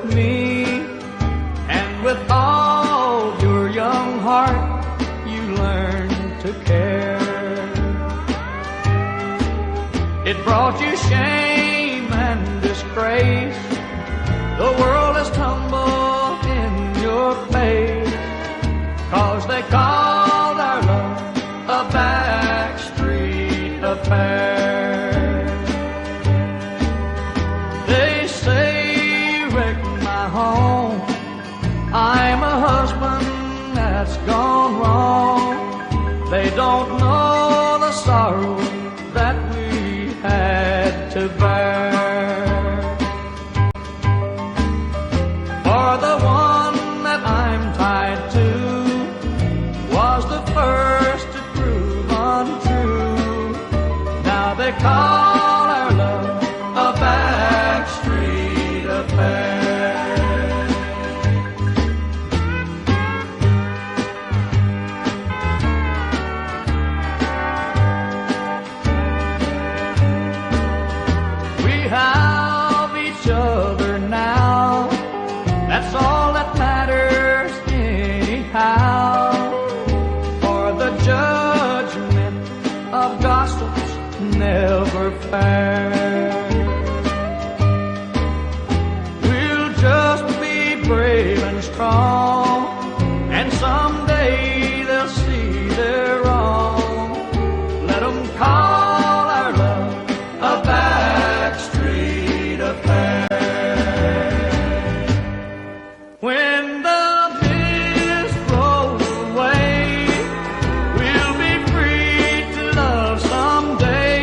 me, and with all your young heart you learn to care. It brought you shame and disgrace. The world has tumbled in your face, 'cause they called our love a backstreet affair. They say you wrecked my home. I'm a husband that's gone wrong. They don't know the sorrow that we had to bear. For the one that I'm tied to was the first to prove untrue. Now they call our love a backstreet affair. We have each other now. That's all that matters anyhow. For the judgment of gossip's never fair. We'll just be brave and strong, and someday they'll see they're wrong. Let them call our love a backstreet affair. When the mist rolls away, we'll be free to love someday,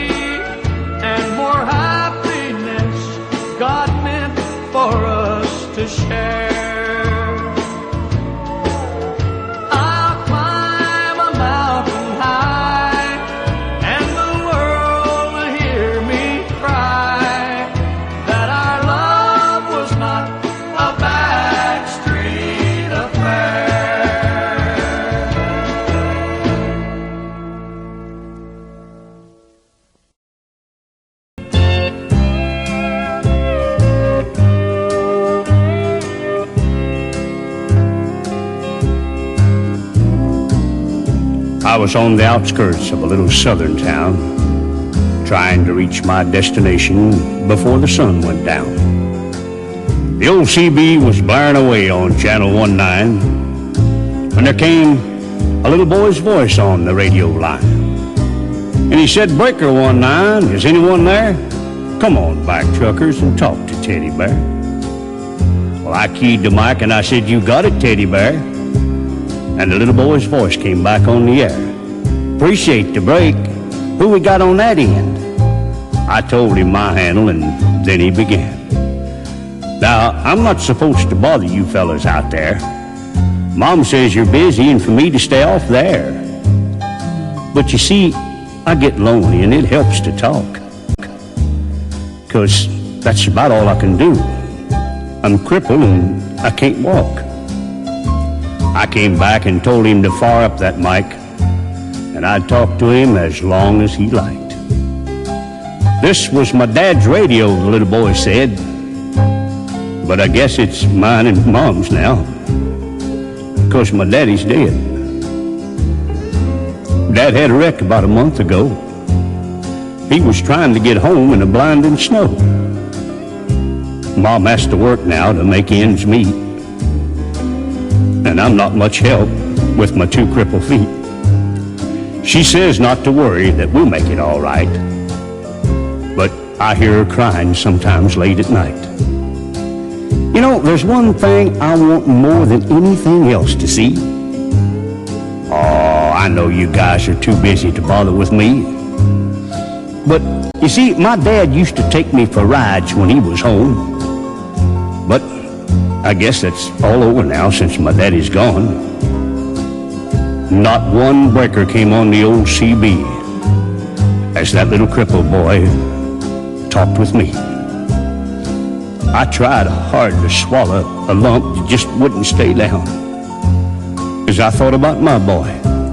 and more happiness God meant for us to share. I'll climb a mountain high, and the world will hear me cry that our love was not a backstreet affair. I was on the outskirts of a little southern town, trying to reach my destination before the sun went down. The old CB was blaring away on Channel 19, when there came a little boy's voice on the radio line. And he said, "Breaker 19, is anyone there? Come on back, truckers, and talk to Teddy Bear." Well, I keyed the mic and I said, "You got it, Teddy Bear." And the little boy's voice came back on the air. "Appreciate the break. Who we got on that end?" I told him my handle, and then he began. "Now, I'm not supposed to bother you fellas out there. Mom says you're busy and for me to stay off there. But you see, I get lonely and it helps to talk, 'cause that's about all I can do. I'm crippled and I can't walk." I came back and told him to fire up that mic, and I'd talk to him as long as he liked. "This was my dad's radio," the little boy said, "but I guess it's mine and Mom's now, 'cause my daddy's dead. Dad had a wreck about a month ago. He was trying to get home in the blinding snow. Mom has to work now to make ends meet, and I'm not much help with my 2 crippled feet. She says not to worry, that we'll make it all right, but I hear her crying sometimes late at night. You know, there's one thing I want more than anything else to see. Oh, I know you guys are too busy to bother with me, but you see, my dad used to take me for rides when he was home, but I guess that's all over now since my daddy's gone. Not one breaker came on the old CB as that little crippled boy talked with me. I tried hard to swallow a lump that just wouldn't stay down, as I thought about my boy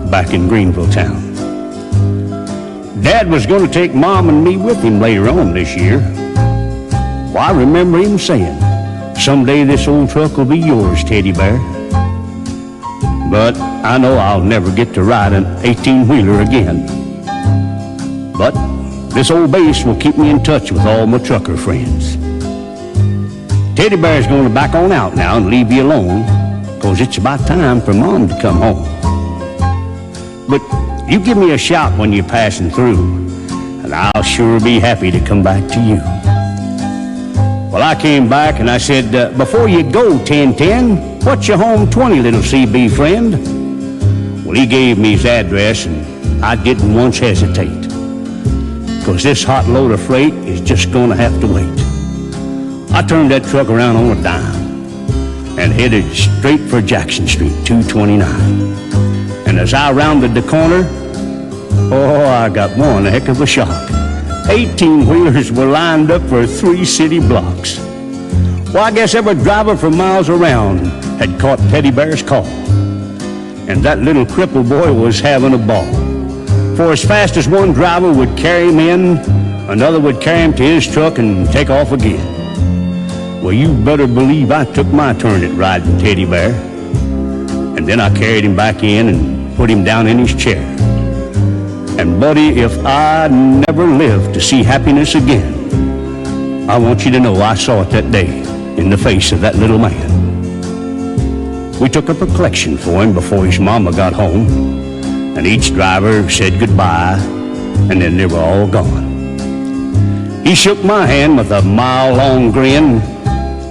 back in Greenville town. Dad was going to take Mom and me with him later on this year. Well, I remember him saying, Someday this old truck will be yours, Teddy Bear. But I know I'll never get to ride an 18-wheeler again. But this old base will keep me in touch with all my trucker friends. Teddy Bear's going to back on out now and leave you alone, 'cause it's about time for Mom to come home. But you give me a shout when you're passing through, and I'll sure be happy to come back to you. Well, I came back and I said, before you go, 1010, what's your home 20, little CB friend? Well, he gave me his address, and I didn't once hesitate, 'cause this hot load of freight is just going to have to wait. I turned that truck around on a dime and headed straight for Jackson Street, 229. And as I rounded the corner, oh, I got one heck of a shock. 18-wheelers were lined up for 3 city blocks. Well, I guess every driver from miles around had caught Teddy Bear's call. And that little cripple boy was having a ball. For as fast as one driver would carry him in, another would carry him to his truck and take off again. Well, you better believe I took my turn at riding Teddy Bear. And then I carried him back in and put him down in his chair. And buddy, if I never live to see happiness again, I want you to know I saw it that day in the face of that little man. We took up a collection for him before his mama got home, and each driver said goodbye, and then they were all gone. He shook my hand with a mile-long grin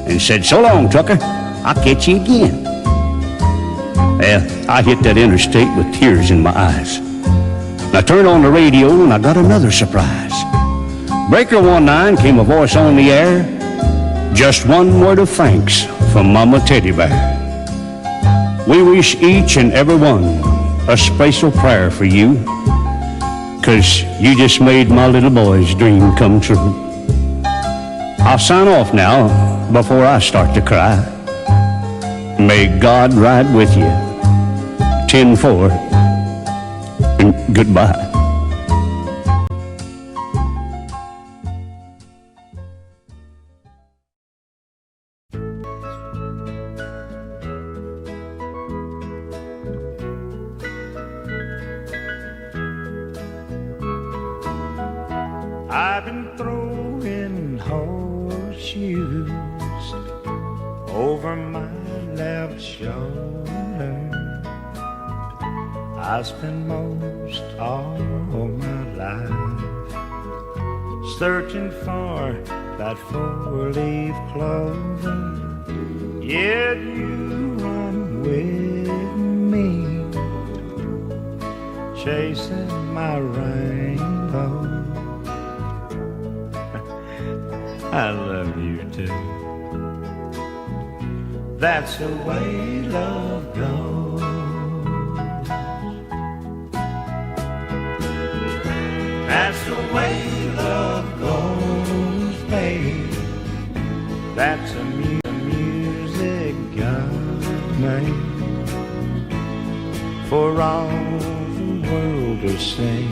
and said, "So long, trucker, I'll catch you again." Well, I hit that interstate with tears in my eyes. I turned on the radio and I got another surprise. Breaker 19 came a voice on the air. Just one word of thanks from Mama Teddy Bear. We wish each and every one a special prayer for you, 'cause you just made my little boy's dream come true. I'll sign off now before I start to cry. May God ride with you. 10-4. And goodbye. I've been throwing horseshoes over my left shoulder. I spent most all my life searching for that 4-leaf clover. Yet you run with me, chasing my rainbow. I love you too. That's the way love goes. That's the way love goes, babe. That's the music God made for all the world to sing.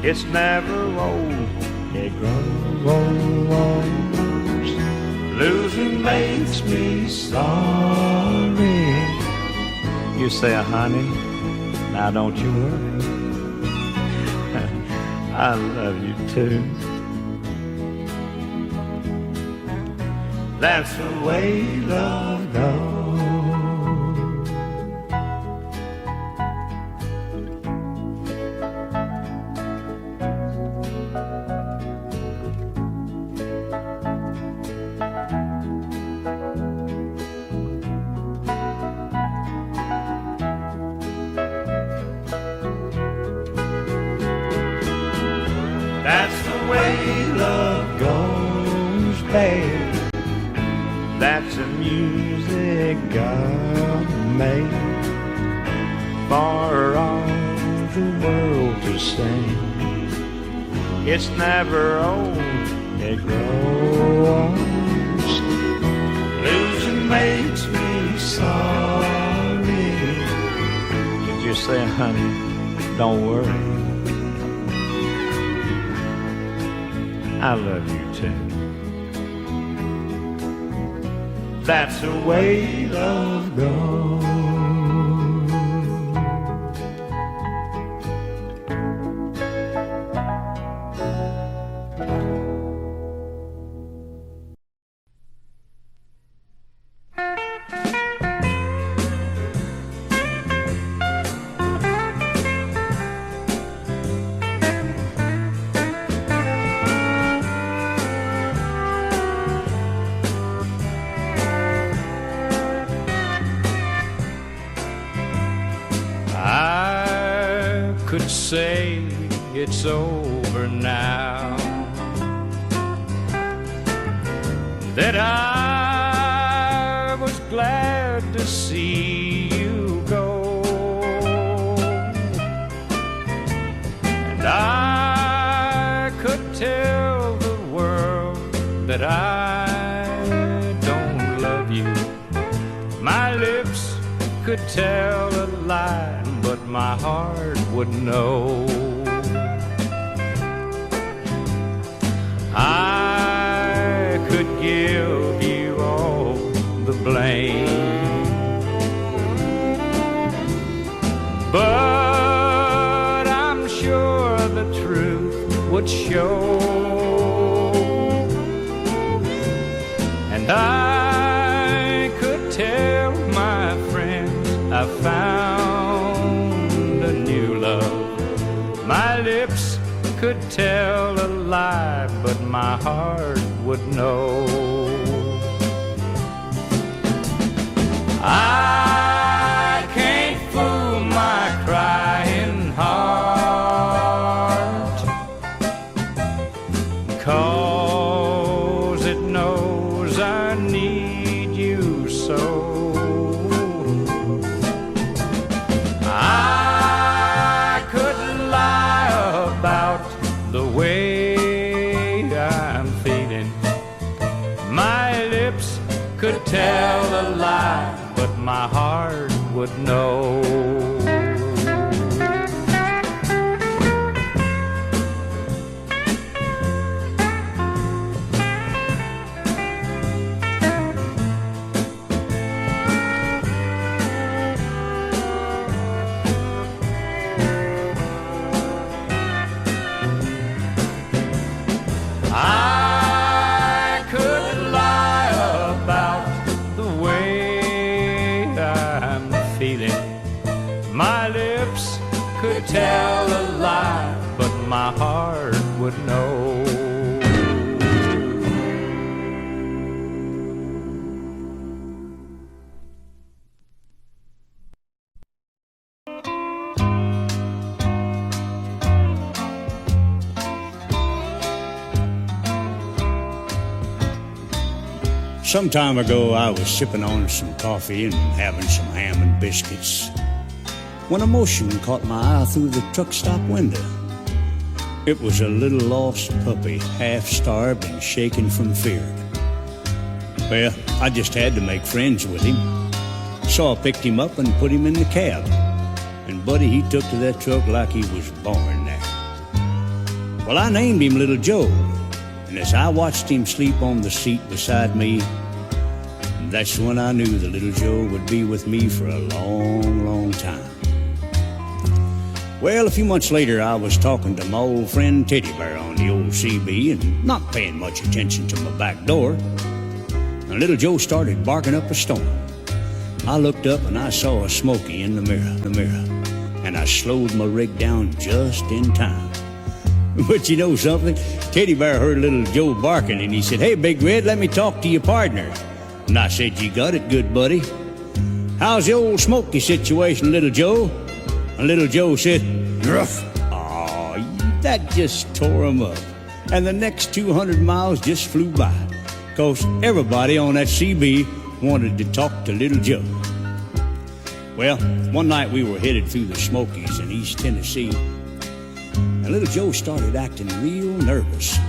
It's never old, it grows. Losing makes me sorry. You say, honey, now don't you worry. I love you too. That's the way love goes. That's the way love goes, babe. That's the music God made for all the world to sing. It's never old, it grows. Losing makes me sorry. Did you say, honey, don't worry? I love you too. that's the way love goes. I could say it's over now, that I was glad to see you go, and I could tell the world that I don't love you. My lips could tell a lie, but my heart would know. I could give you all the blame, but I'm sure the truth would show, and I could tell my friends I found a new love. My lips could tell a lie, but my heart would know. I can't fool my crying heart, 'cause it knows I need you so. I could lie about the way I'm feeling. My lips could tell a lie, but my heart would know. I could lie about the way I'm feeling. My lips could tell a lie, but my heart would know. Some time ago, I was sipping on some coffee and having some ham and biscuits when a motion caught my eye through the truck stop window. It was a little lost puppy, half-starved and shaking from fear. Well, I just had to make friends with him, so I picked him up and put him in the cab. And buddy, he took to that truck like he was born there. Well, I named him Little Joe, and as I watched him sleep on the seat beside me, that's when I knew that Little Joe would be with me for a long, long time. Well, a few months later, I was talking to my old friend Teddy Bear on the old CB and not paying much attention to my back door. And Little Joe started barking up a storm. I looked up and I saw a Smoky in the mirror, and I slowed my rig down just in time. But you know something? Teddy Bear heard Little Joe barking, and he said, "Hey, Big Red, let me talk to your partner." And I said, "You got it, good buddy. How's the old Smoky situation, Little Joe?" And Little Joe said, "Rough." Aw, that just tore him up. And the next 200 miles just flew by, 'cause everybody on that CB wanted to talk to Little Joe. Well, one night we were headed through the Smokies in East Tennessee, and Little Joe started acting real nervous.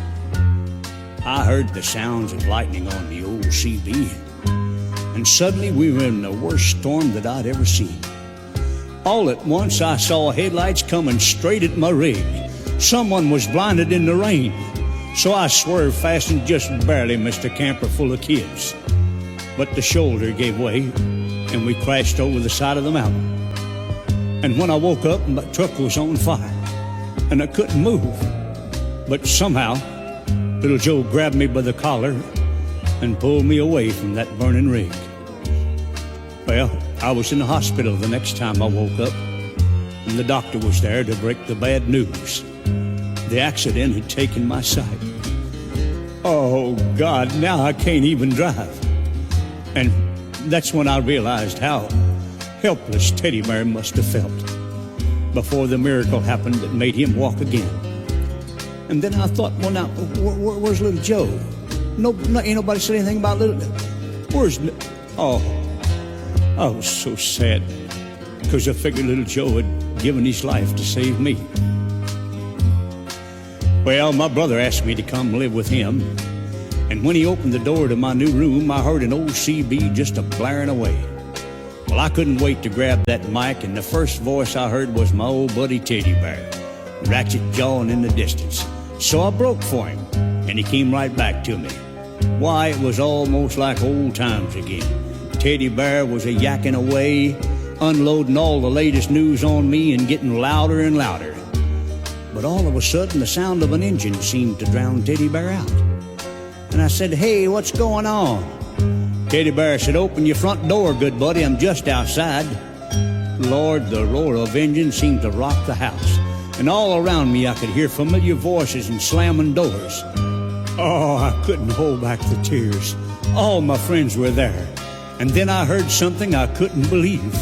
I heard the sounds of lightning on the old CB, and suddenly we were in the worst storm that I'd ever seen. All at once I saw headlights coming straight at my rig. Someone was blinded in the rain, so I swerved fast and just barely missed a camper full of kids. but the shoulder gave way, and we crashed over the side of the mountain. And when I woke up, my truck was on fire, and I couldn't move. But somehow, little Joe grabbed me by the collar and pulled me away from that burning rig. Well, I was in the hospital the next time I woke up, and the doctor was there to break the bad news. The accident had taken my sight. Oh, God, now I can't even drive. And that's when I realized how helpless Teddy Bear must have felt before the miracle happened that made him walk again. And then I thought, well, now, where's little Joe? Ain't nobody said anything about little... Oh, I was so sad because I figured little Joe had given his life to save me. Well, my brother asked me to come live with him, and when he opened the door to my new room, I heard an old CB just a-blaring away. Well, I couldn't wait to grab that mic, and the first voice I heard was my old buddy Teddy Bear, ratchet jawing in the distance. So I broke for him, and he came right back to me. Why, it was almost like old times again. Teddy Bear was a-yakking away, unloading all the latest news on me and getting louder and louder. But all of a sudden, the sound of an engine seemed to drown Teddy Bear out. And I said, hey, what's going on? Teddy Bear said, open your front door, good buddy, I'm just outside. Lord, the roar of engine seemed to rock the house. And all around me, I could hear familiar voices and slamming doors. Oh, I couldn't hold back the tears. All my friends were there. And then I heard something I couldn't believe.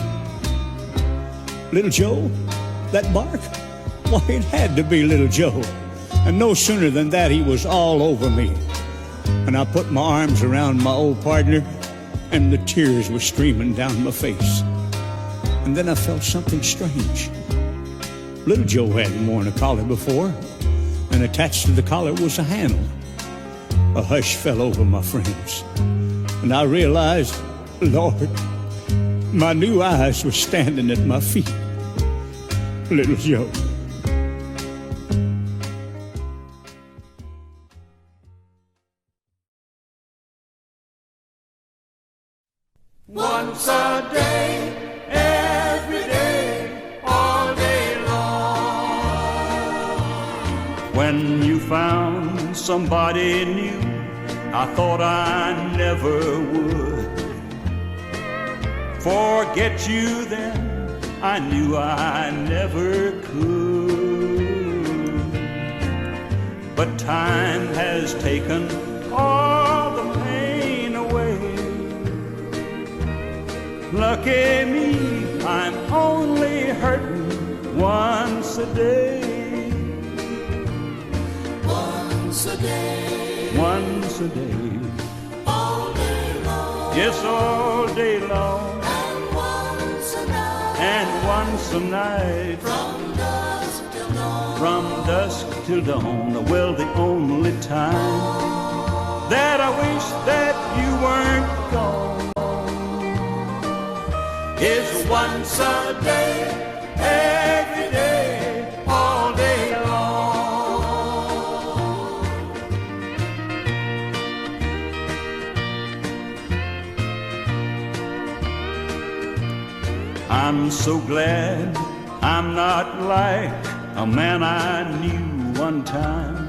Little Joe? That bark? Why, it had to be little Joe. And no sooner than that, he was all over me. And I put my arms around my old partner, and the tears were streaming down my face. And then I felt something strange. Little Joe hadn't worn a collar before, and attached to the collar was a handle. A hush fell over my friends, and I realized, Lord, my new eyes were standing at my feet. Little Joe. Once a day, every day, all day long. When you found somebody new, I thought I never would forget you then, I knew I never could. But time has taken all the pain away. Lucky me, I'm only hurting once a day. Once a day, Once a day, all day long. yes, all day long. And once a night, And once a night, from dusk till dawn. from dusk till dawn. Well, the only time that I wish that you weren't gone Is once a day, every day, all day long. I'm so glad I'm not like a man I knew one time.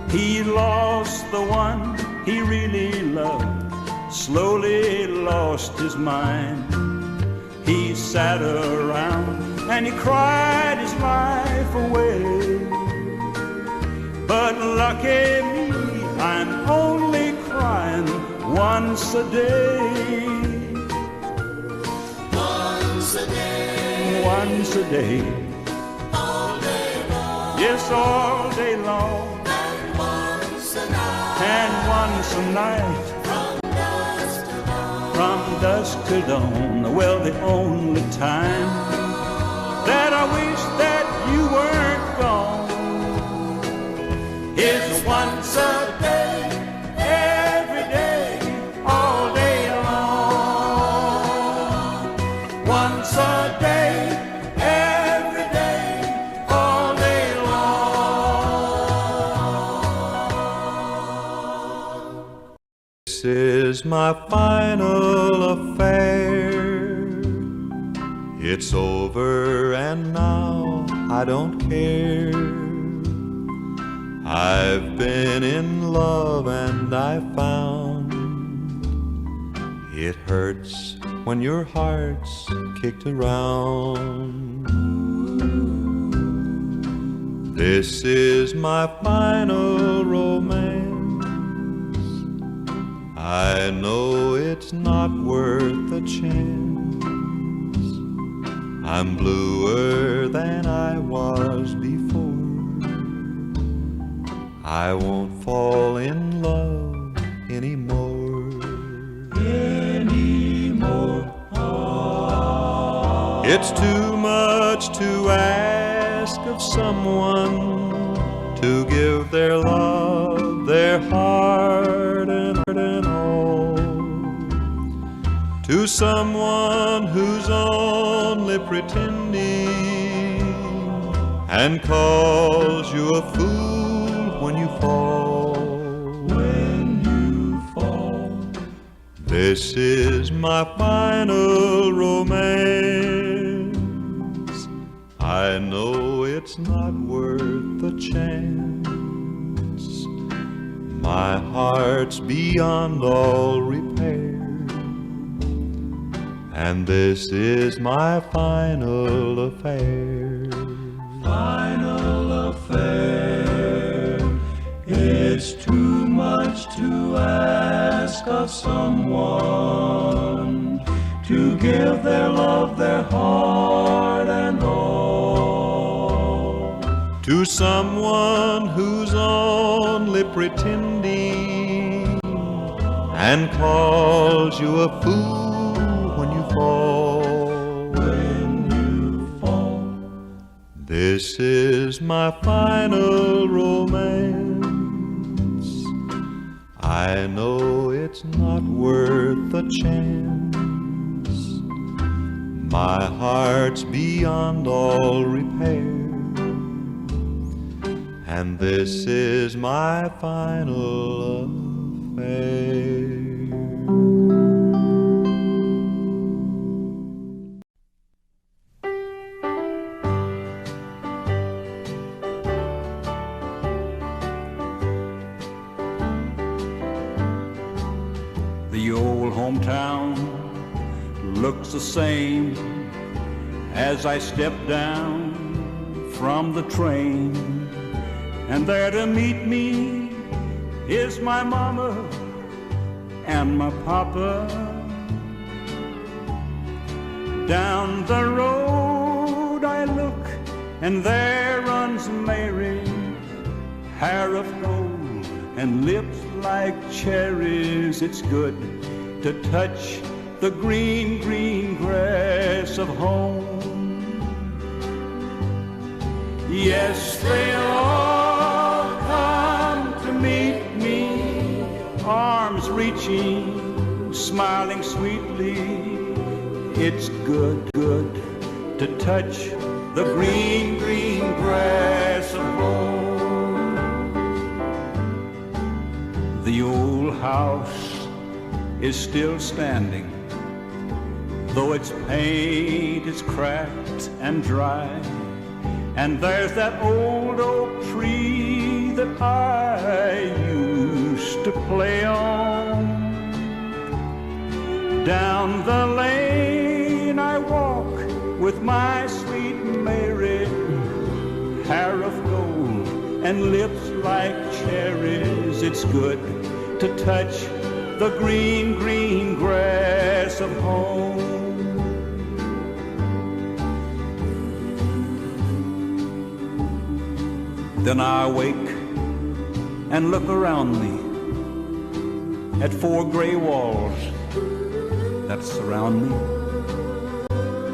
He lost the one he really loved, slowly lost his mind. He sat around and he cried his life away. But lucky me, I'm only crying once a day. Once a day, Once a day, all day long. yes, all day long. And once a night, And once a night, from dusk till dawn. from dusk till dawn. Well, the only time that I wish that you weren't gone is once a day, every day, all day long. Once a day, every day, all day long. This is my final affair. It's over and now I don't care. I've been in love and I found it hurts when your heart's kicked around. This is my final romance. I know it's not worth a chance. I'm bluer than I was before. I won't fall in love anymore. It's too much to ask of someone to give their love, their heart and all to someone who's only pretending and calls you a fool when you fall. When you fall. This is my final romance. I know it's not worth a chance. My heart's beyond all repair. And this is my final affair. Final affair. It's too much to ask of someone to give their love, their heart and all to someone who's only pretending and calls you a fool when you fall. When you fall. This is my final romance. I know it's not worth a chance. My heart's beyond all repair. And this is my final affair. The old hometown looks the same as I step down from the train. And there to meet me is my mama and my papa. Down the road I look, and there runs Mary, hair of gold and lips like cherries. It's good to touch the green, green grass of home. Yes, they'll all come to meet me, arms reaching, smiling sweetly. It's good, good to touch the green, green grass of home. The old house is still standing, though its paint is cracked and dry. And there's that old oak tree that I used to play on. Down the lane I walk with my sweet Mary, hair of gold and lips like cherries. It's good to touch the green, green grass of home. Then I awake and look around me at four gray walls that surround me,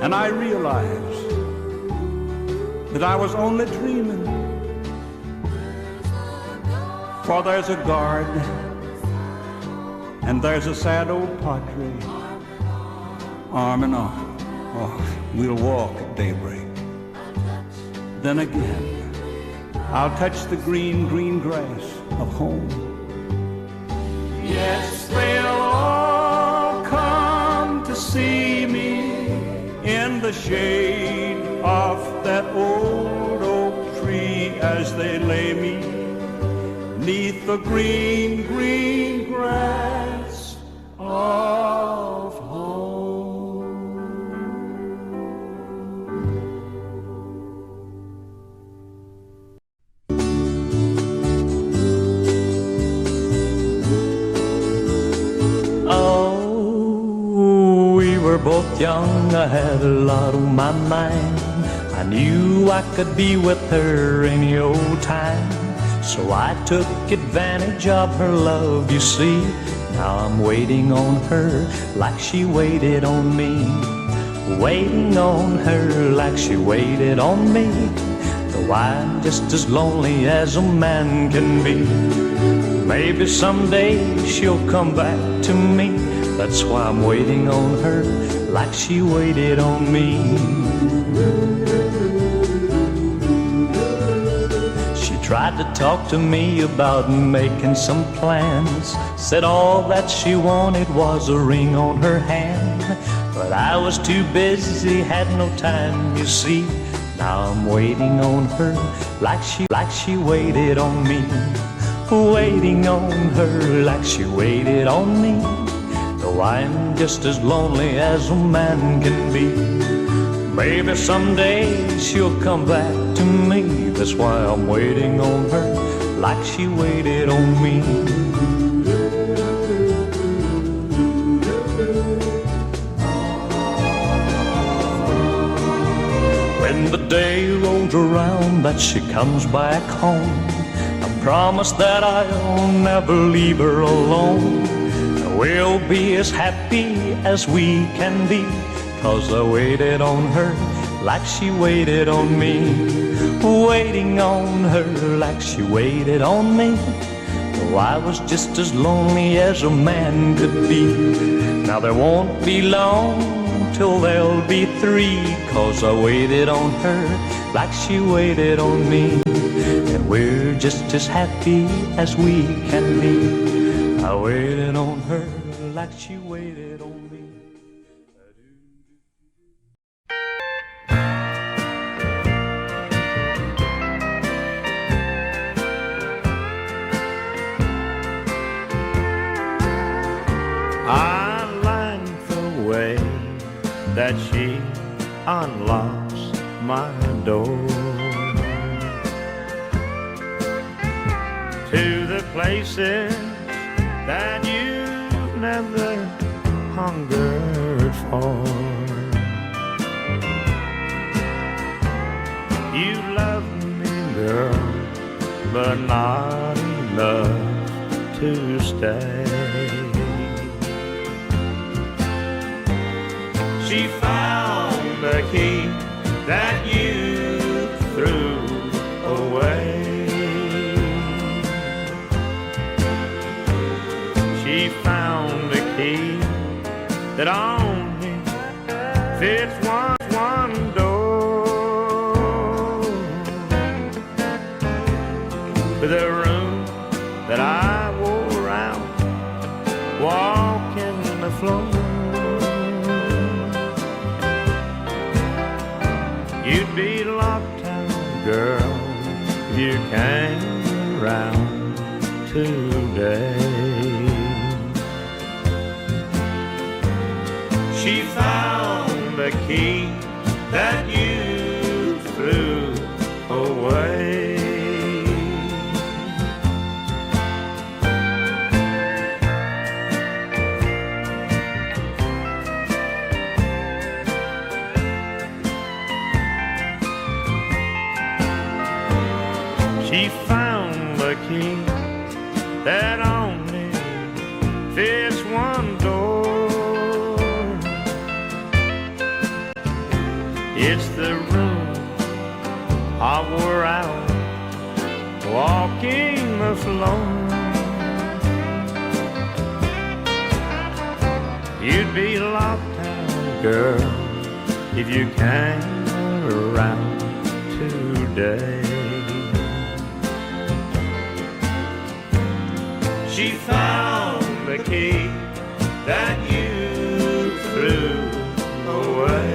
and I realize that I was only dreaming. For there's a guard and there's a sad old padre, arm in arm. Oh, we'll walk at daybreak. Then again I'll touch the green, green grass of home. Yes, they'll the shade of that old oak tree as they lay me 'neath the green, green grass of home. Oh, we were both young, I had a lot on my mind. I knew I could be with her any old time. So I took advantage of her love, you see. Now I'm waiting on her like she waited on me. Waiting on her like she waited on me. Though I'm just as lonely as a man can be. Maybe someday she'll come back to me. That's why I'm waiting on her like she waited on me. Tried to talk to me about making some plans. Said all that she wanted was a ring on her hand. But I was too busy, had no time, you see. Now I'm waiting on her like she waited on me. Waiting on her like she waited on me. Though I'm just as lonely as a man can be. Maybe someday she'll come back to me. That's why I'm waiting on her like she waited on me. When the day rolls around that she comes back home, I promise that I'll never leave her alone. We'll be as happy as we can be, 'cause I waited on her like she waited on me. Waiting on her like she waited on me. Though I was just as lonely as a man could be. Now there won't be long till there'll be 3, 'cause I waited on her like she waited on me. And we're just as happy as we can be. I waited on her like she waited on me. I like the way that she unlocks my door to the places that you never hungered for. You love me, girl, but not enough to stay. She found the key that you threw away. She found the key that only fits one door. For the room that I wore out, walking the floor. You'd be locked out, girl, if you came around today. She found the key that you threw away. She found the key that only fits one door. It's the room I wore out, walking the floor. You'd be locked out, girl, if you came around today. She found the key that you threw away.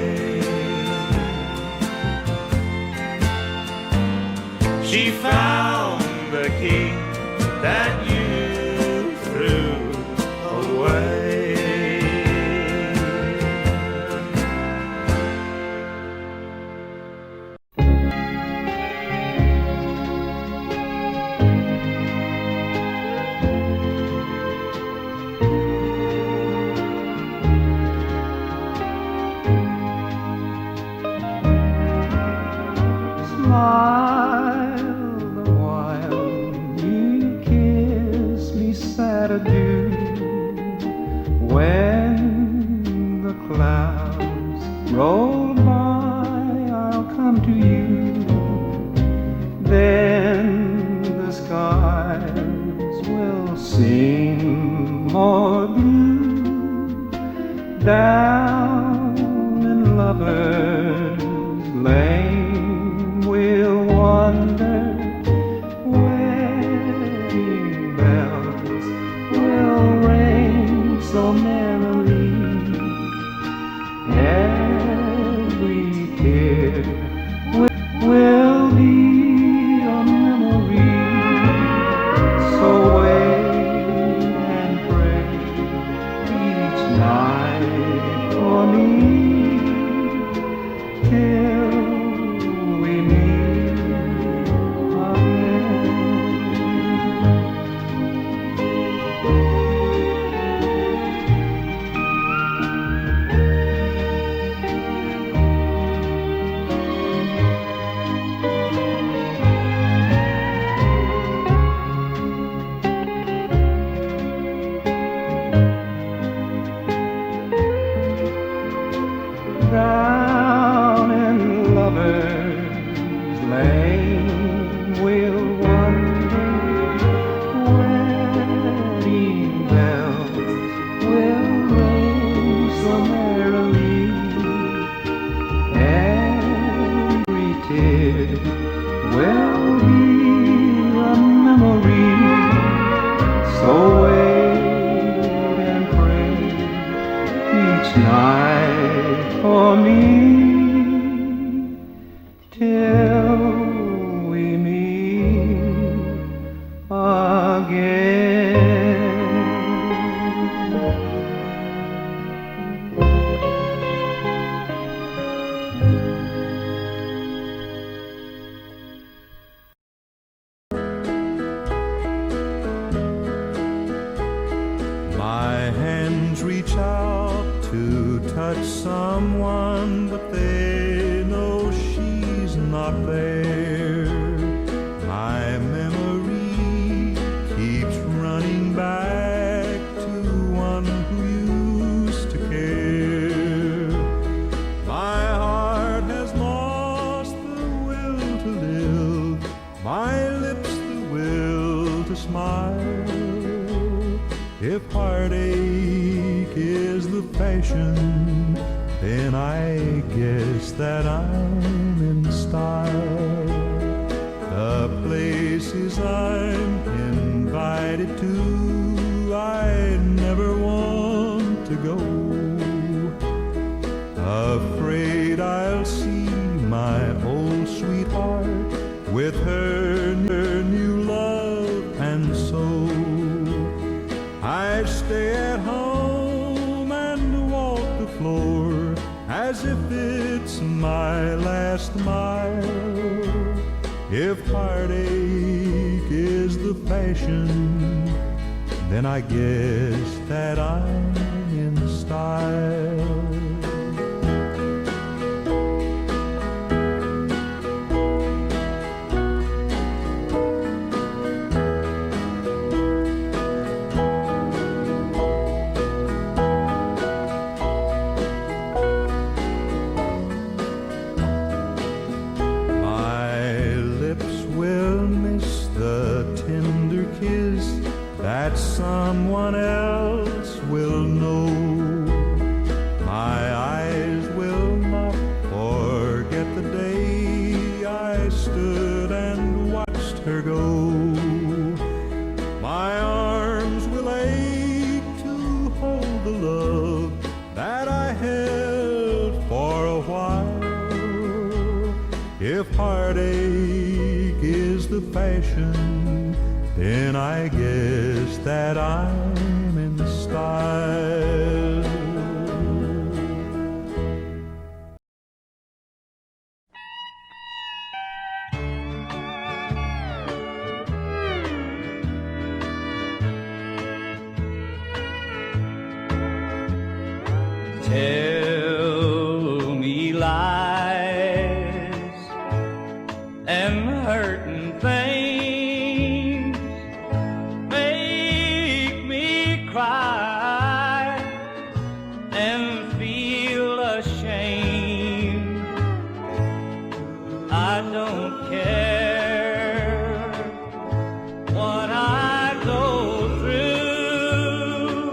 more blue. Down in Lover's Lane we'll wander, wedding bells will ring so merrily. Every tear will be a memory. So wait and pray each night for me till we meet again. Down in Lover's Lane we'll wander, wedding bells will ring so merrily. Every tear will be a memory. So wait and pray each night for me till we meet again. My hands reach out to touch someone, but they know she's not there. My memory keeps running back to one who used to care. My heart has lost the will to live, my lips the will to smile. If heartache is the fashion, then I guess that I'm in style. The places I'm invited to, I never want to go. Afraid I'll see my old sweetheart with her new love, and so I stay at home and walk the floor as if it's my last mile. If heartache is the fashion, then I guess that I'm in style. That someone else will know. My eyes will not forget the day I stood and watched her go. My arms will ache to hold the love that I held for a while. If heartache is the fashion, then I guess that I'm in style. Tell me lies and hurting things, make me cry and feel ashamed. I don't care what I go through.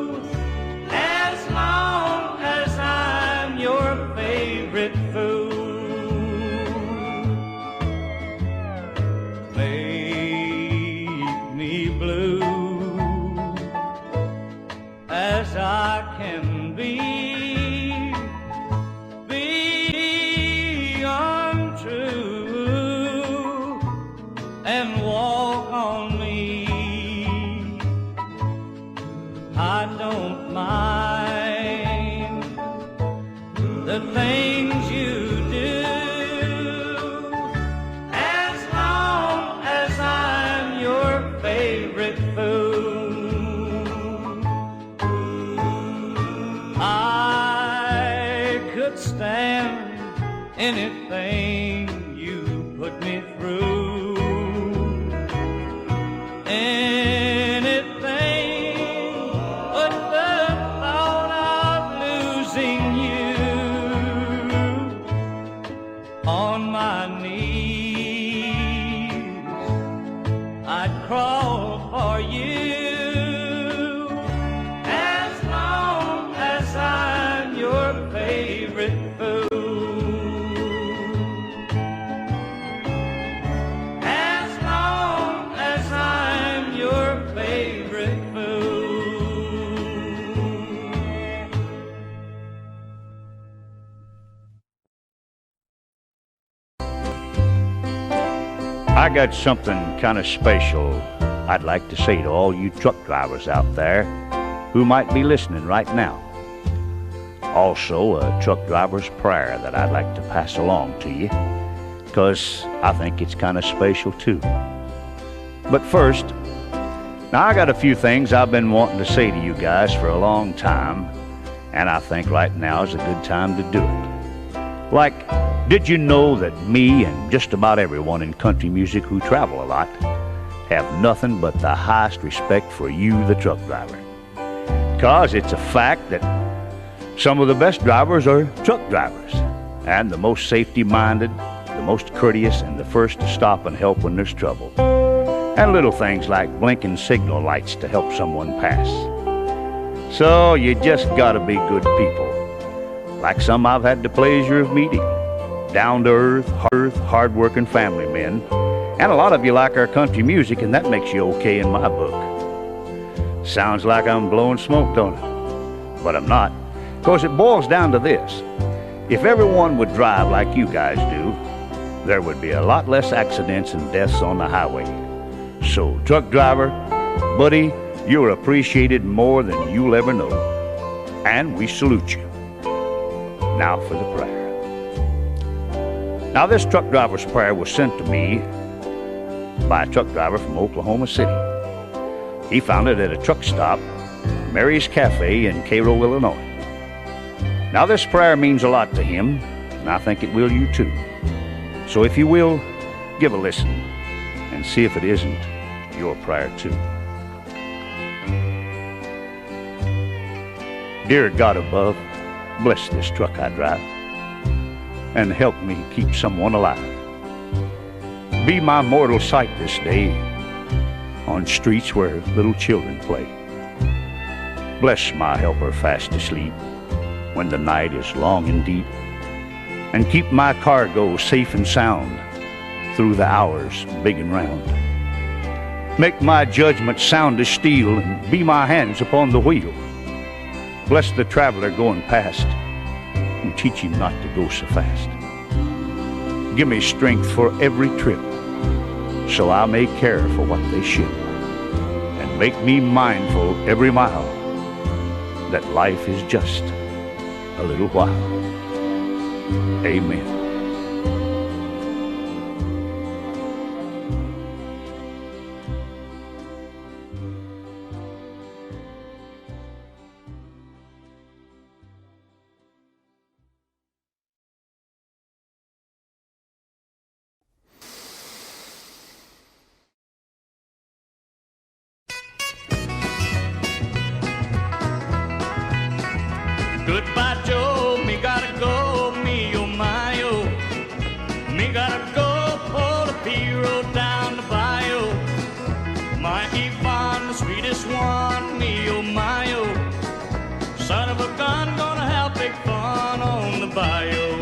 as I can be untrue and walk on me. I don't mind the things you do as long as I'm your favorite food. I could stand anything you put me through, anything but the thought of losing you. On my knees I'd crawl for you as long as I'm your favorite food. As long as I'm your favorite food. I got something kind of special I'd like to say to all you truck drivers out there who might be listening right now. Also, a truck driver's prayer that I'd like to pass along to you, because I think it's kind of special too. But first, now I got a few things I've been wanting to say to you guys for a long time, and I think right now is a good time to do it. Like, did you know that me and just about everyone in country music who travel a lot have nothing but the highest respect for you, the truck driver? Because it's a fact that some of the best drivers are truck drivers, and the most safety-minded, the most courteous, and the first to stop and help when there's trouble. And little things like blinking signal lights to help someone pass. So you just gotta be good people, like some I've had the pleasure of meeting. Down-to-earth, hard-working family men. And a lot of you like our country music, and that makes you okay in my book. Sounds like I'm blowing smoke, don't it? But I'm not, because it boils down to this. If everyone would drive like you guys do, there would be a lot less accidents and deaths on the highway. So, truck driver, buddy, you're appreciated more than you'll ever know. And we salute you. Now for the prayer. Now, this truck driver's prayer was sent to me by a truck driver from Oklahoma City. He found it at a truck stop, Mary's Cafe in Cairo, Illinois. Now, this prayer means a lot to him, and I think it will you too. So if you will, give a listen and see if it isn't your prayer too. Dear God above, bless this truck I drive and help me keep someone alive. Be my mortal sight this day on streets where little children play. Bless my helper fast asleep when the night is long and deep, and keep my cargo safe and sound through the hours big and round. Make my judgment sound as steel and be my hands upon the wheel. Bless the traveler going past and teach him not to go so fast. Give me strength for every trip so I may care for what they ship, and make me mindful every mile that life is just a little while. Amen. Goodbye, Joe, me gotta go, me oh my oh. Me gotta go pull the P-road down the bayou. My Yvonne, the sweetest one, me oh my oh. Son of a gun, gonna have big fun on the bayou.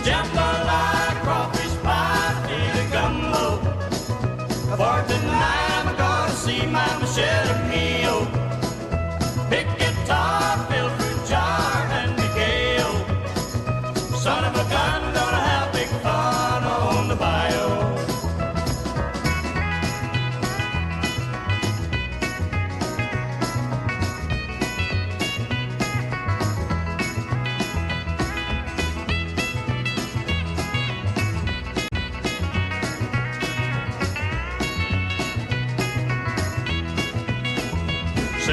Jambalaya, crawfish pie, eat a gumbo. For tonight I'm gonna see my Michelle Mio. Big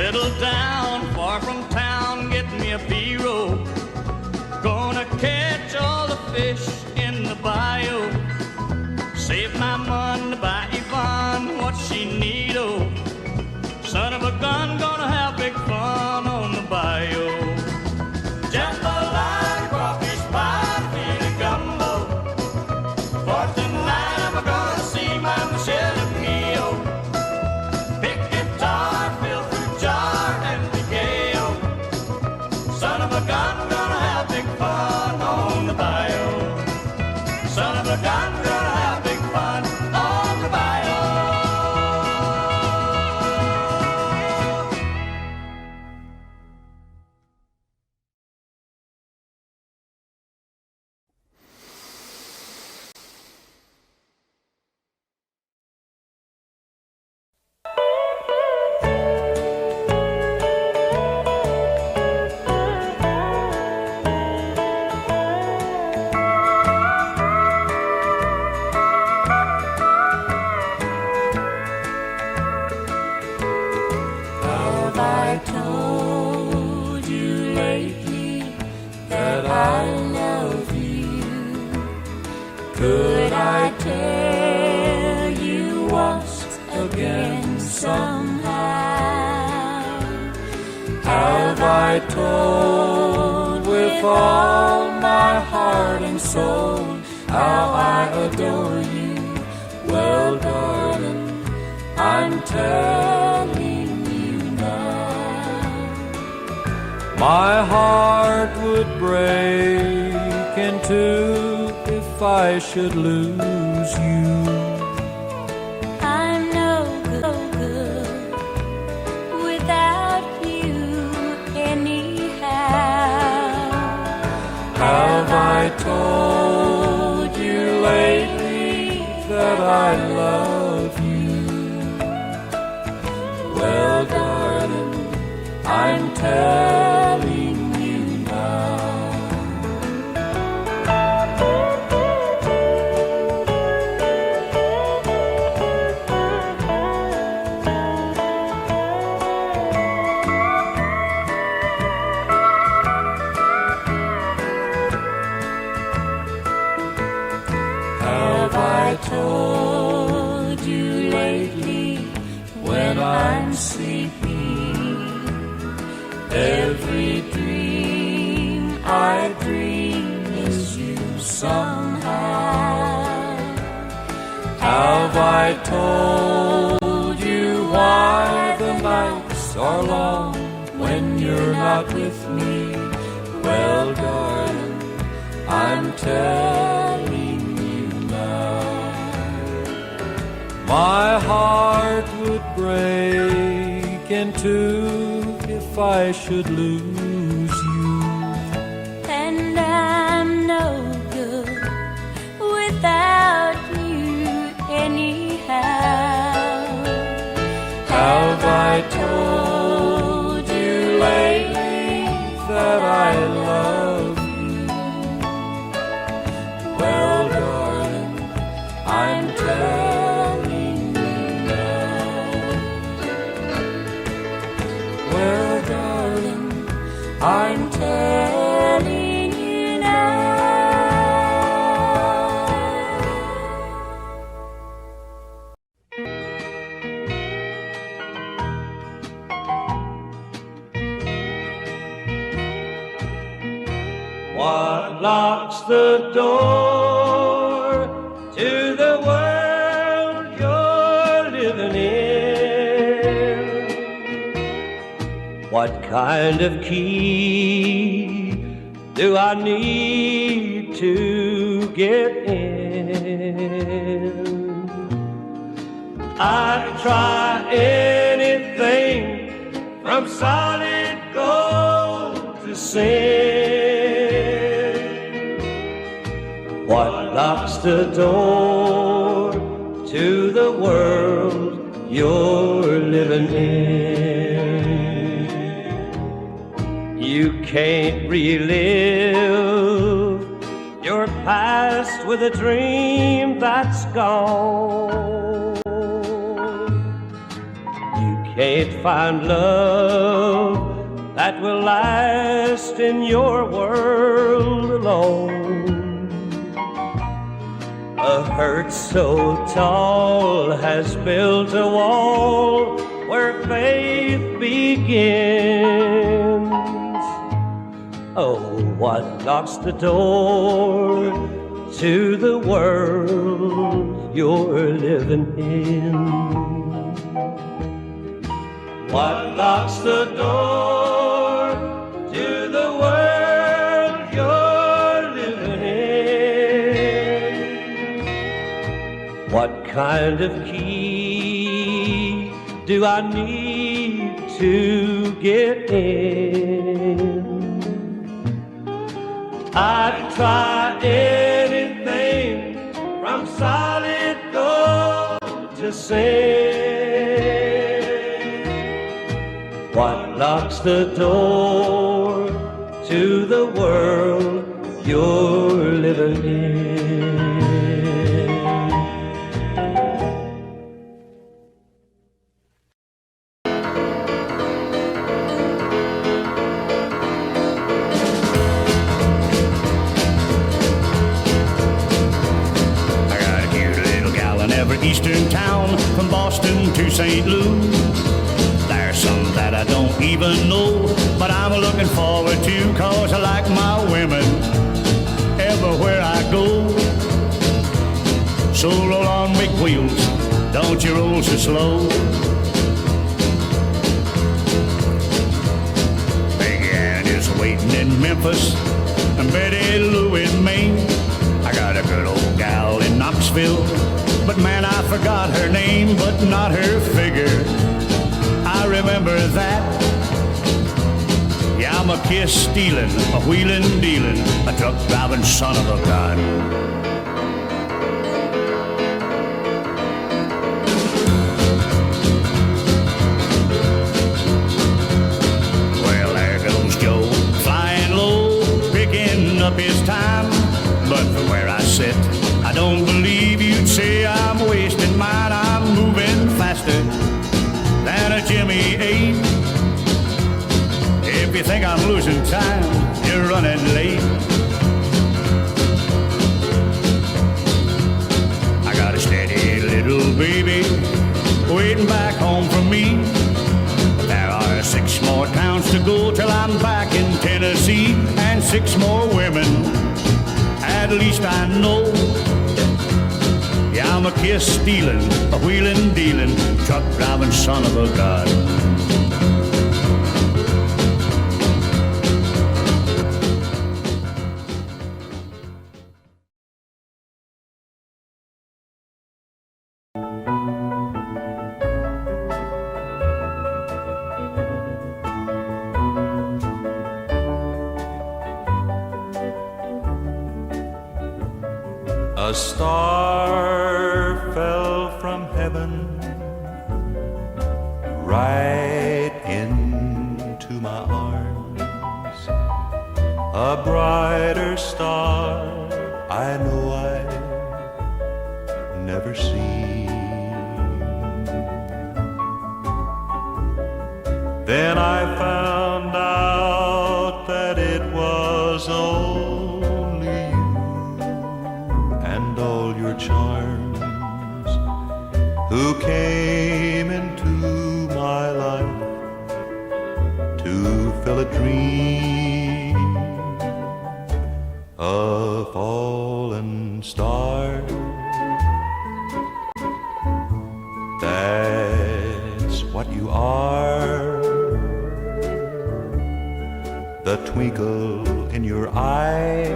Settle down far from town, get me a B-roll. Gonna catch all the fish in the bayou. Save my money to buy Yvonne what she need, oh. Son of a gun, gonna have big fun on the bayou. Jambalaya, crawfish pie, feed a gumbo. For tonight I'm gonna see my Michelle Mio. Pick guitar, fill through jar, and Miguel. Son of a gun, gonna have big fun on the bayou. Son of a gun, gonna have big fun on the bayou. Have I told you lately that I love you? Could I tell you once again somehow? Have I told with all my heart and soul how I adore you? Well, darling, I'm telling you now. My heart would break in two if I should lose you. I'm no good without you anyhow. Have I told you lately that I love you? Well, darling, I'm telling you now. Have I told you lately when I'm sleeping? Every dream I dream is you somehow. Have I told you why the nights are long when you're not with me? Well, darling, I'm telling you now. My heart would break in two if I should lose you. And I'm no good without you anyhow. Have I told you lately that I love you? Well, darling, I'm telling you now. Well, darling, I'm telling you now. What locks the door to the world you're living in? What kind of key do I need to get in? I'd try anything from solid gold to sin. What locks the door to the world you're living in? You can't relive your past with a dream that's gone. You can't find love that will last in your world alone. A hurt so tall has built a wall where faith begins. Oh, what locks the door to the world you're living in? What locks the door to the world you're living in? What kind of key do I need to get in? I'd try anything from solid gold to sin. What locks the door to the world you're living in? Eastern town from Boston to St. Louis. There's some that I don't even know, but I'm looking forward to, 'cause I like my women everywhere I go. So roll on big wheels, don't you roll so slow. Big Ann is waiting in Memphis and Betty Lou in Maine. I got a good old gal in Knoxville, but man, I forgot her name, but not her figure. I remember that. Yeah, I'm a kiss stealing, a wheeling dealing, a truck driving son of a gun. Well, there goes Joe, flying low, picking up his time. But from where I sit, I don't believe you'd say I'm wasting mine. I'm moving faster than a Jimmy 8. If you think I'm losing time, you're running late. I got a steady little baby waiting back home for me. There are 6 more towns to go till I'm back in Tennessee, and 6 more women, at least I know. Yeah, I'm a kiss stealing, a wheeling dealing, truck driving son of a gun. A star fell from heaven right into my arms. A brighter star I know I've never seen. Then I found out that it was only you and all your charms who came into my life to fill a dream. A fallen star, that's what you are. The twinkle in your eye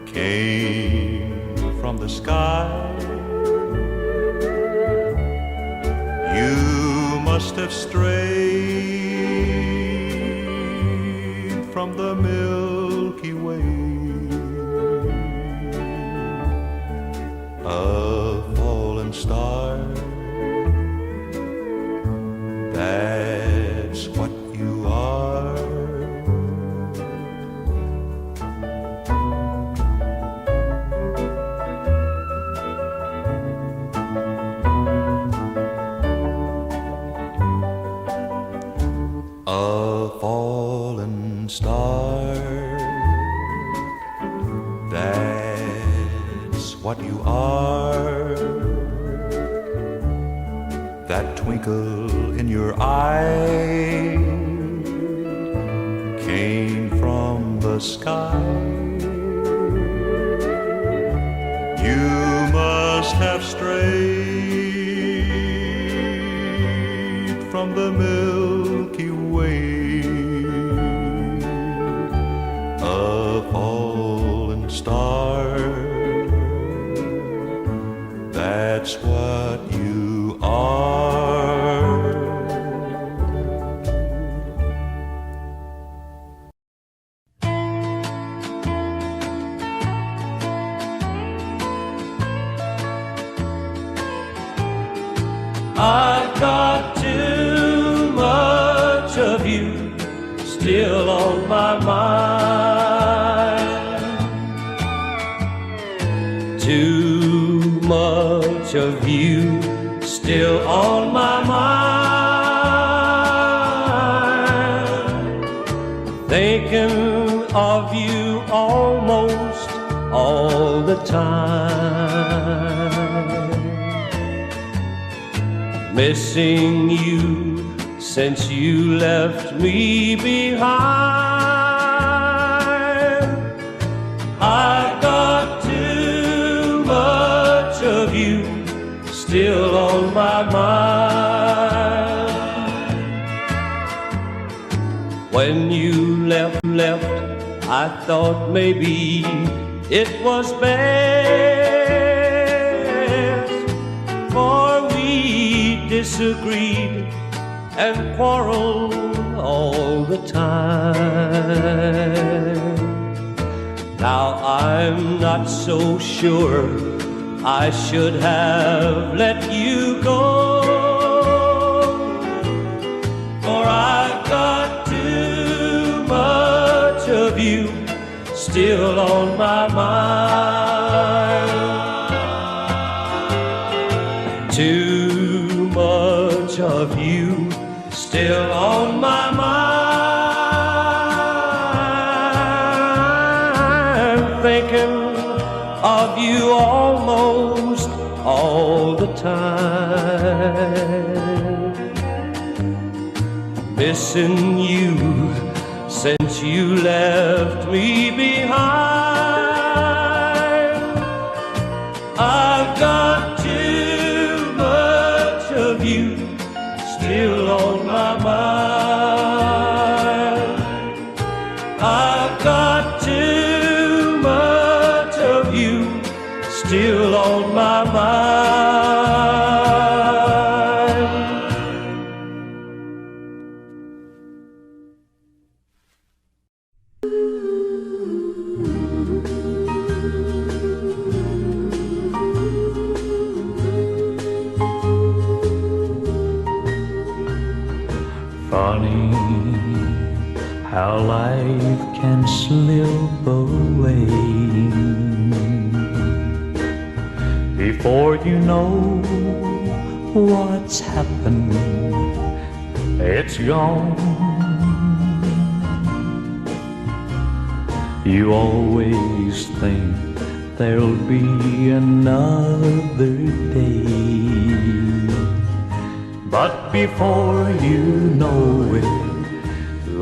came from the sky. You must have strayed from the Milky Way. A fallen star, that's what you are. a fallen star. That's what you are. That twinkle in your eye came from the sky. You must have strayed from the Milky Way, a fallen star. That's what you are. I've got too much of you still on my mind. Too much of you still on my mind. Thinking of you almost all the time. Missing you since you left me behind. I got too much of you still on my mind. When you left, I thought maybe it was best, for we disagreed and quarreled all the time. Now I'm not so sure I should have let you go, for I've got too much of you still on my mind. Too much of you still on my mind. Thinking of you almost all the time. Missing you since you left me behind. I've got too much of you still on my mind. I've got too much of you still on my mind. Funny how life can slip away. Before you know what's happened, it's gone. You always think there'll be another day, but before you know it,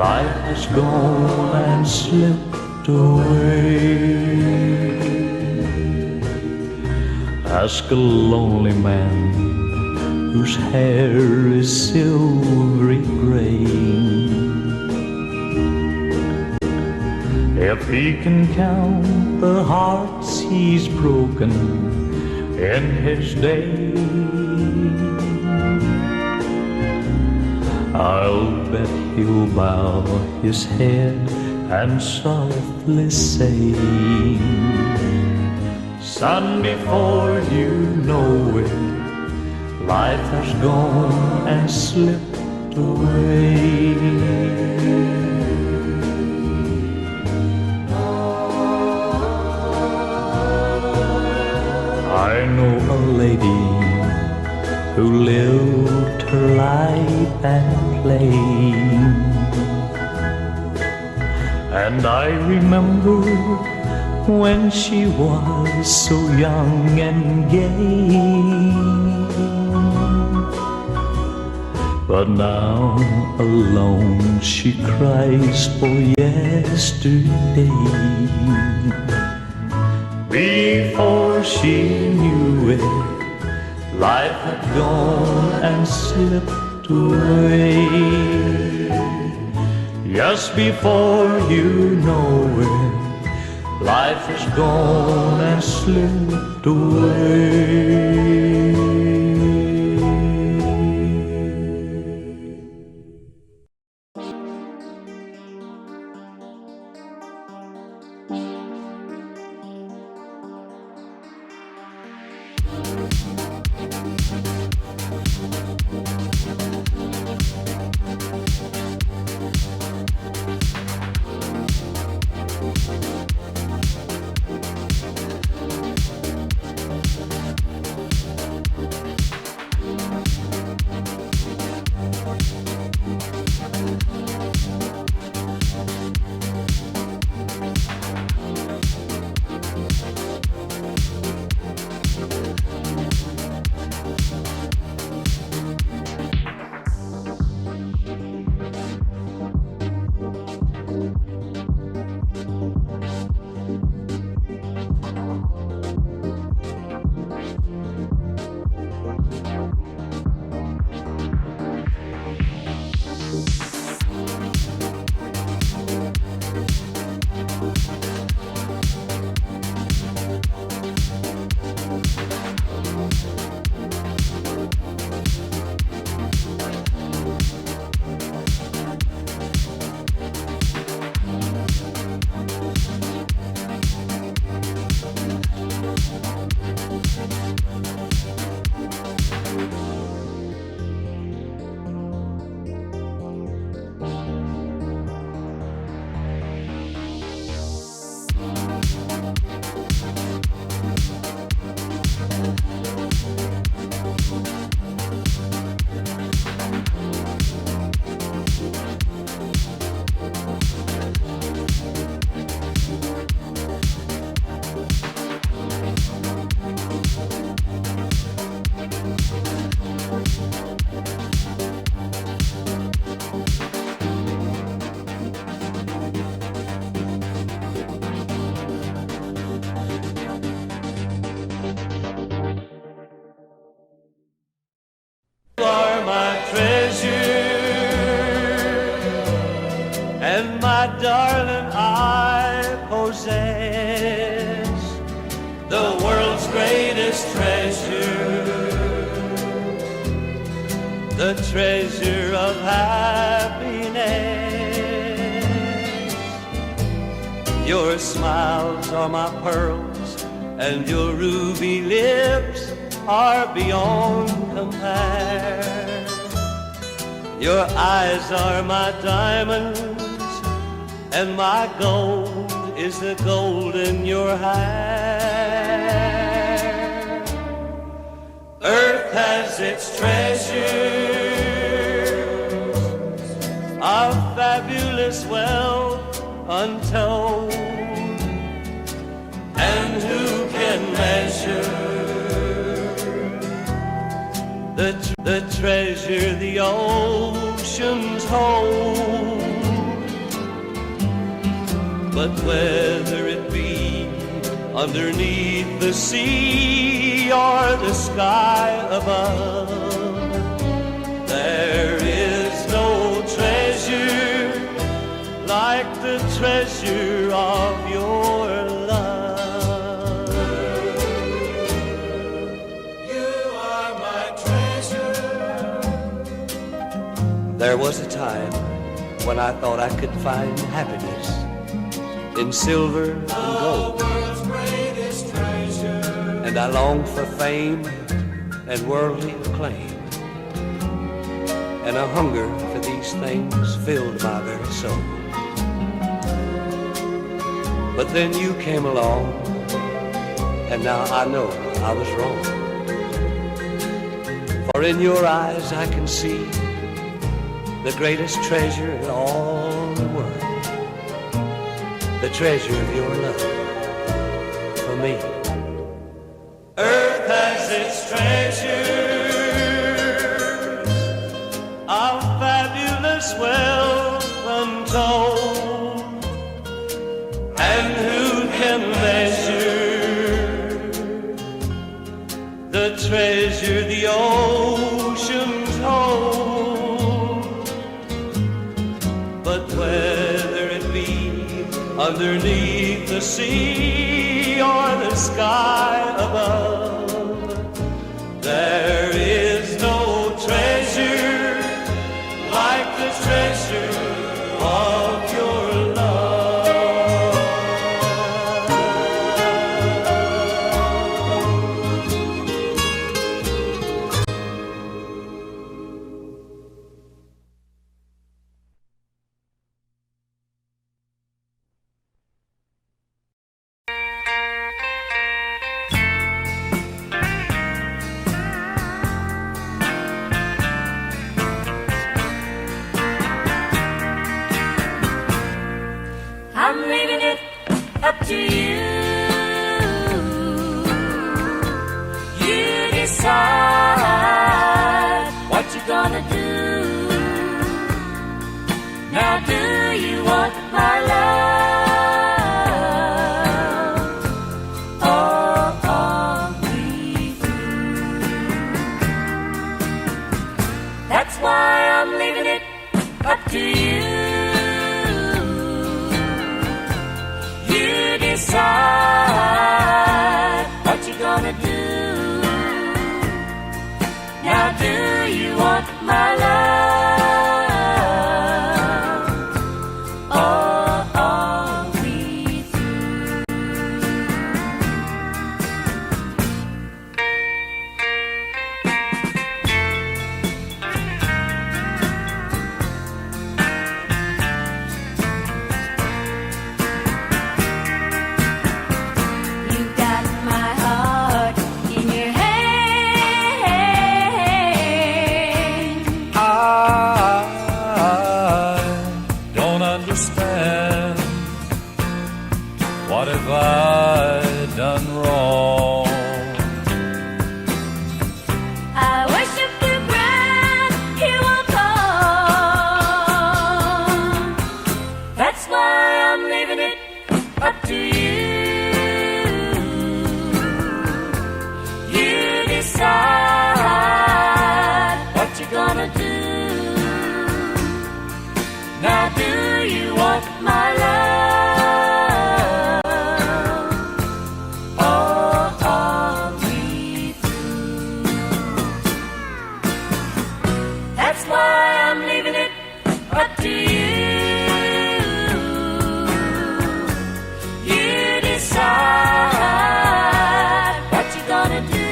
life has gone and slipped away. Ask a lonely man whose hair is silvery gray if he can count the hearts he's broken in his day. I'll bet he'll bow his head and softly say, son, before you know it, life has gone and slipped away. I know a lady who lived her life and played And I remember when she was so young and gay. But now alone she cries for yesterday. Before she knew it, life had gone and slipped away. Just before you know it, life is gone and slipped away. And my darling, I possess the world's greatest treasure, the treasure of happiness. Your smiles are my pearls, and your ruby lips are beyond compare. Your eyes are my diamonds, and my gold is the gold in your hair. Earth has its treasures of fabulous wealth untold, and who can measure the treasure the oceans hold? But whether it be underneath the sea or the sky above, there is no treasure like the treasure of your love. You are my treasure. There was a time when I thought I could find happiness in silver and gold, and I longed for fame and worldly acclaim, and a hunger for these things filled my very soul. But then you came along, and now I know I was wrong. For in your eyes I can see the greatest treasure in all the world. the treasure of your love for me. Earth has its treasures of fabulous wealth untold, and who can measure the treasure the oceans hold? But whether it be underneath the sea or the sky above, there is no treasure like the treasure of your love. I'm leaving it up to you. You decide what you're gonna do. Now do you want my love? Or are we through? That's why I'm leaving it up to you. Decide what you're gonna do. Now do you want my love? Or are we through? What have I done wrong? I worship the ground you walk on. That's why I'm leaving it up to you. You decide what you're gonna do. Now do you want my love? That's why I'm leaving it up to you. You decide what you're gonna do.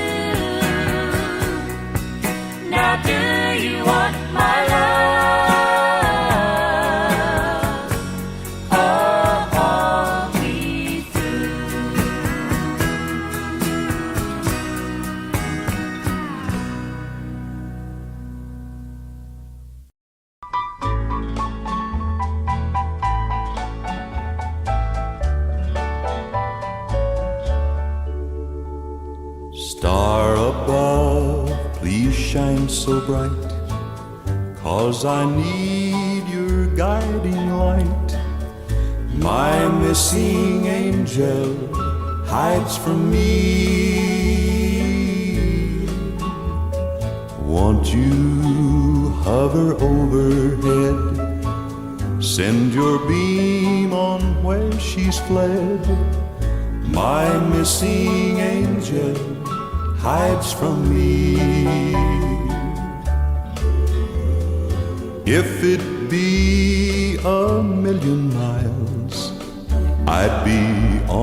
Now do you want my love? Or are we through? Star above, please shine so bright, 'cause I need your guiding light. My missing angel hides from me. Won't you hover overhead, send your beam on where she's fled. My missing angel hides from me. If it be 1,000,000 miles, I'd be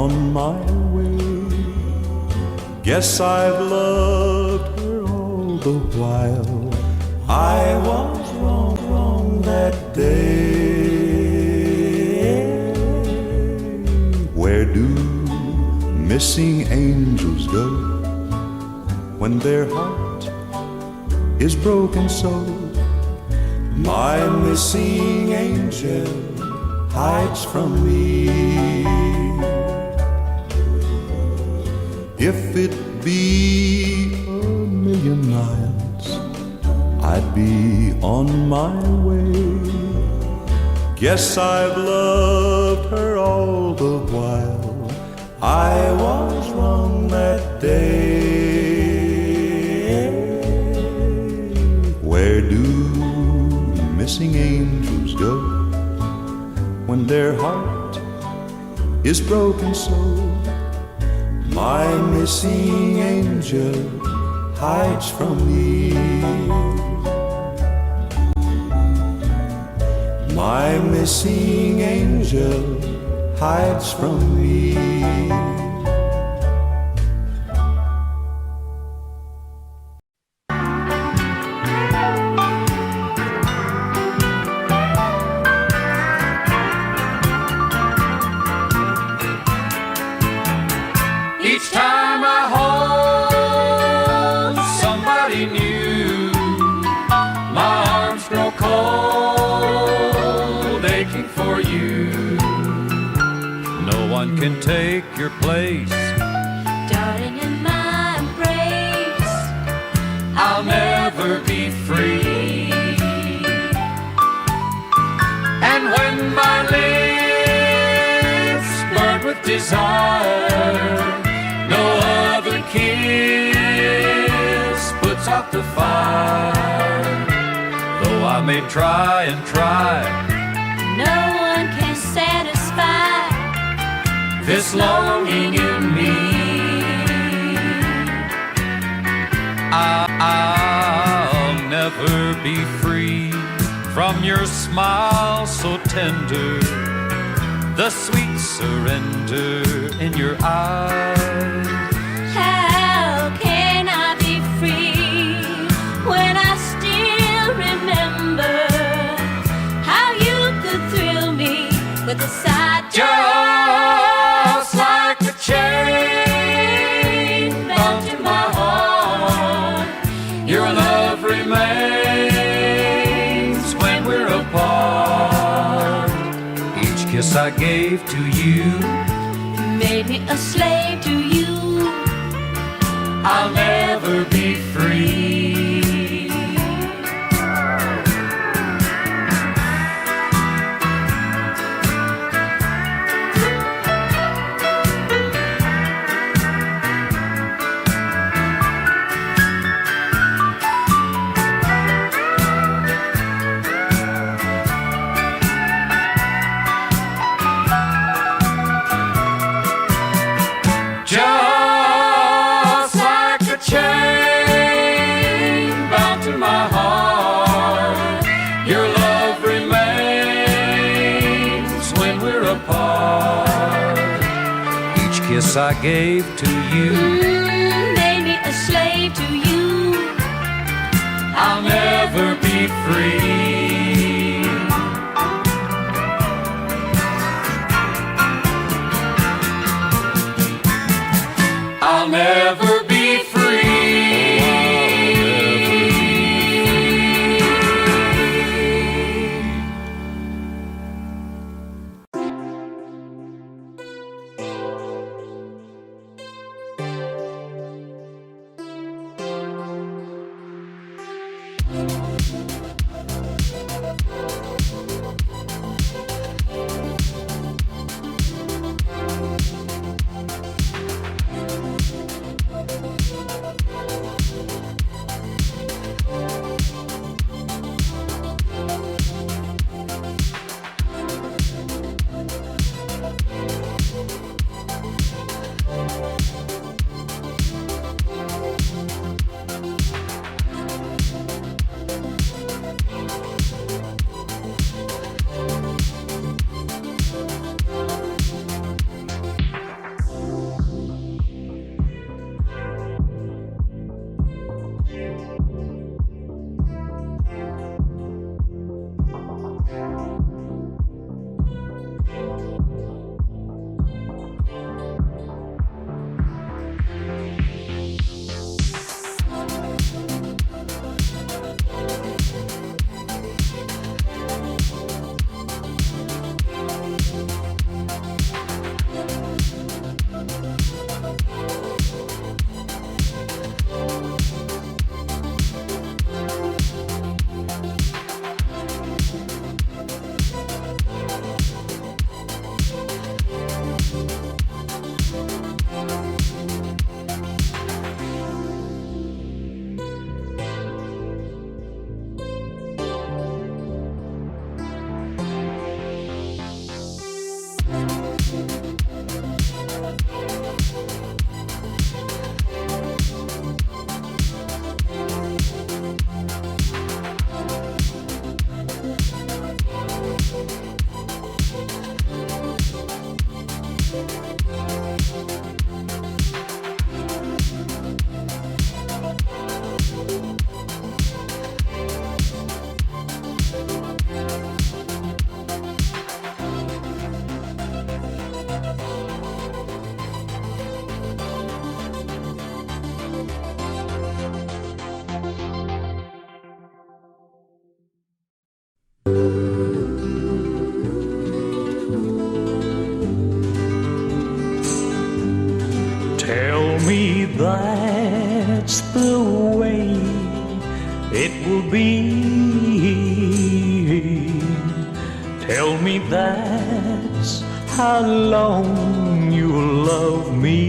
on my way. Guess I've loved her all the while. I was wrong that day. Where do missing angels go when their heart is broken so? My missing angel hides from me. If it be a million miles, I'd be on my way. Guess I've loved her all the while. I was wrong that day. Where do missing angels go when their heart is broken so? My missing angel hides from me. My missing angel hides from me. Each time I hold somebody new, my arms grow cold, aching for you. No one can take your place. Darling, in my embrace, I'll never be free. And when my lips burn with desire, no other kiss puts out the fire. Though I may try and try, no one can satisfy this longing in me. I'll never be free from your smile so tender, the sweet surrender in your eyes. How can I be free when I still remember how you could thrill me with a sight? Just like a chain bound to my heart, your love remains when we're apart. Each kiss I gave to you Made me a slave to you. I'll never be free. Just like a chain bound to my heart, your love remains when we're apart. each kiss I gave to you. Made me a slave to you. I'll never be free. I'll never be free. that's the way it will be. Tell me that's how long you'll love me.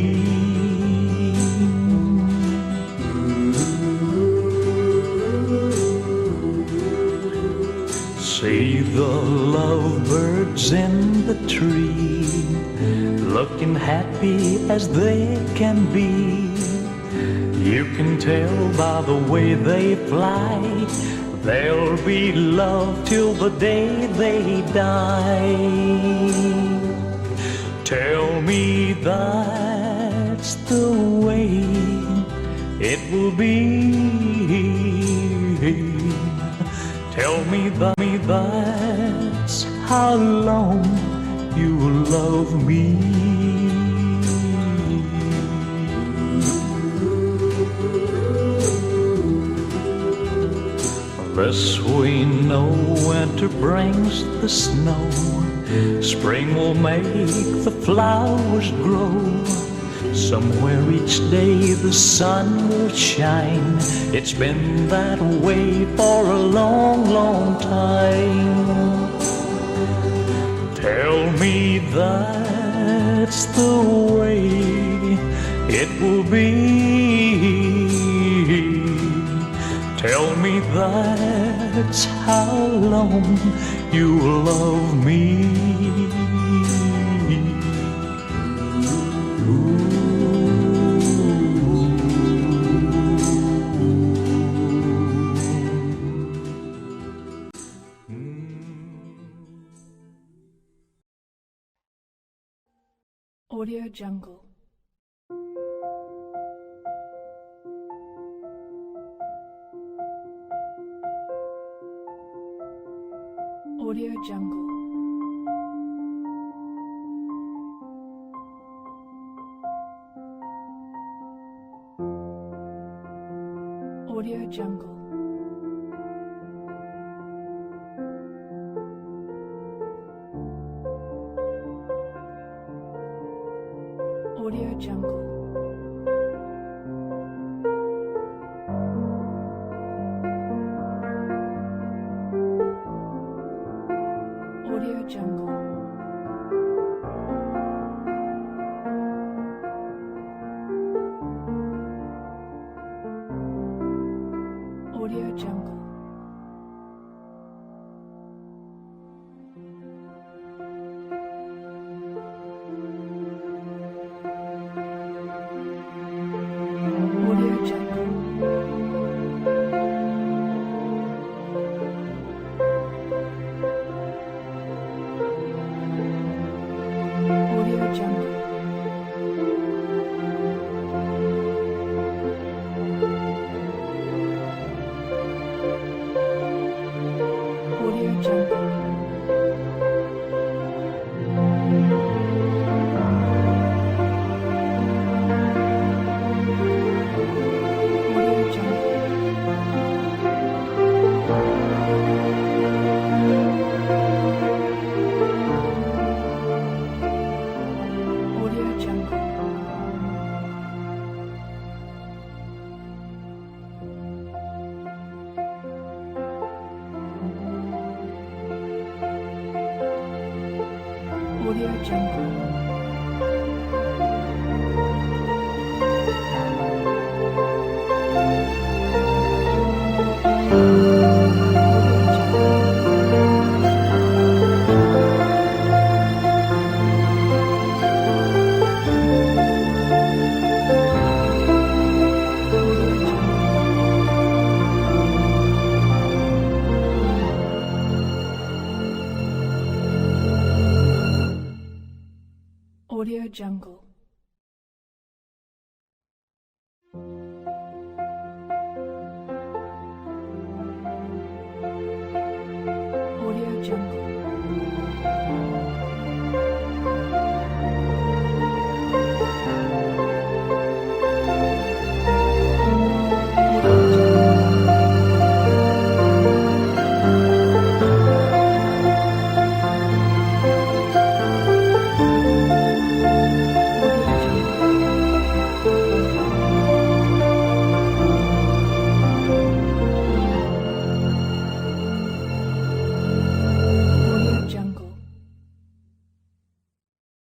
See the lovebirds in the tree, looking happy as they can be. You can tell by the way they fly, there'll be love till the day they die. Tell me that's the way it will be. Tell me that's how long you will love me. This we know, winter brings the snow. Spring will make the flowers grow. Somewhere each day the sun will shine. It's been that way for a long, long time. Tell me that's the way it will be. Tell me that's how long you will love me. Audio Jungle. Audio Jungle. Audio Jungle. Audio Jungle. Audio Jungle. Audio Jungle. Audio Jungle. Audio Jungle.